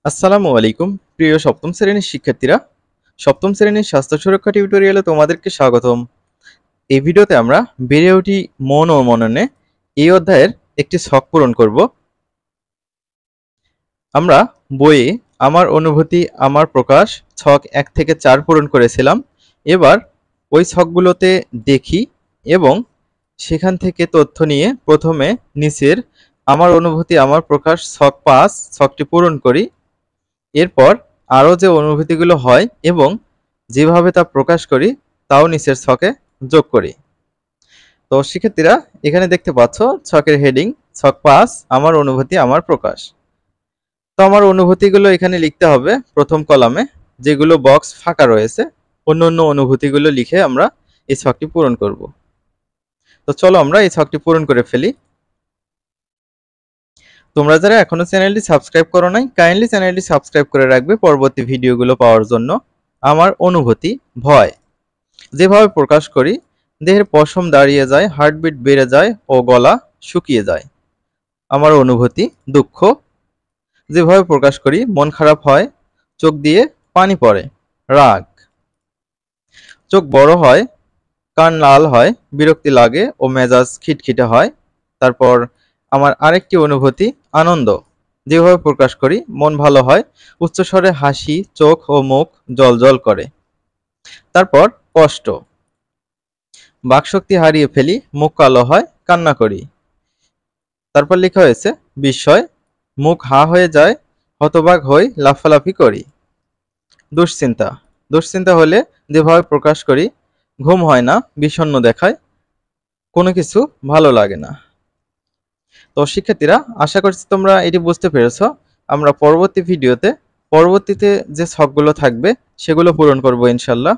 আসসালামু আলাইকুম প্রিয় সপ্তম শ্রেণীর শিক্ষার্থীরা। সপ্তম শ্রেণীর স্বাস্থ্য সুরক্ষা টিউটোরিয়ালে তোমাদেরকে স্বাগতম। এই ভিডিওতে আমরা বেড়ে উঠি মন ও মননে এই অধ্যায়ের একটি ছক পূরণ করব। আমরা বইয়ে আমার অনুভূতি আমার প্রকাশ ছক 1 থেকে 4 পূরণ করেছিলাম। এবার ওই ছকগুলোতে দেখি এবং সেখান থেকে তথ্য নিয়ে প্রথমে নিচের আমার অনুভূতি আমার প্রকাশ ছক 5 ছকটি পূরণ করি। এরপর আরও যে অনুভূতিগুলো হয় এবং যেভাবে তা প্রকাশ করি তাও নিচের ছকে যোগ করি। তো শিক্ষার্থীরা এখানে দেখতে পাচ্ছ ছকের হেডিং ছক 5 আমার অনুভূতি আমার প্রকাশ। তো আমার অনুভূতিগুলো এখানে লিখতে হবে প্রথম কলামে, যেগুলো বক্স ফাঁকা রয়েছে অন্য অন্য অনুভূতিগুলো লিখে আমরা এই ছকটি পূরণ করব। তো চলো আমরা এই ছকটি পূরণ করে ফেলি। তোমরা যারা এখনো চ্যানেলটি সাবস্ক্রাইব করো নাই কাইন্ডলি চ্যানেলটি সাবস্ক্রাইব করে রাখবে পরবর্তী ভিডিওগুলো পাওয়ার জন্য। আমার অনুভূতি ভয়, যেভাবে প্রকাশ করি দেহের পশম দাঁড়িয়ে যায়, হার্টবিট বেড়ে যায় ও গলা শুকিয়ে যায়। আমার অনুভূতি দুঃখ, যেভাবে প্রকাশ করি মন খারাপ হয়, চোখ দিয়ে পানি পড়ে। রাগ, চোখ বড় হয়, কান লাল হয়, বিরক্তি লাগে ও মেজাজ খিটখিটে হয়। তারপর আমার আরেকটি অনুভূতি আনন্দ, যেভাবে প্রকাশ করি মন ভালো হয়, উচ্চস্বরে হাসি, চোখ ও মুখ জ্বলজ্বল করে। তারপর কষ্ট, বাকশক্তি হারিয়ে ফেলি, মুখ কালো হয়, কান্না করি। তারপর লেখা হয়েছে বিস্ময়, মুখ হা হয়ে যায়, হতবাক হই, লাফালাফি করি। দুশ্চিন্তা, দুশ্চিন্তা হলে যেভাবে প্রকাশ করি ঘুম হয় না, বিষণ্ণ দেখায়, কোনো কিছু ভালো লাগে না। তো শিক্ষার্থীরা আশা করছি তোমরা এটি বুঝতে পেরেছো। আমরা পরবর্তী ভিডিওতে পরবর্তীতে যে ছকগুলো থাকবে সেগুলো পূরণ করব ইনশাল্লাহ।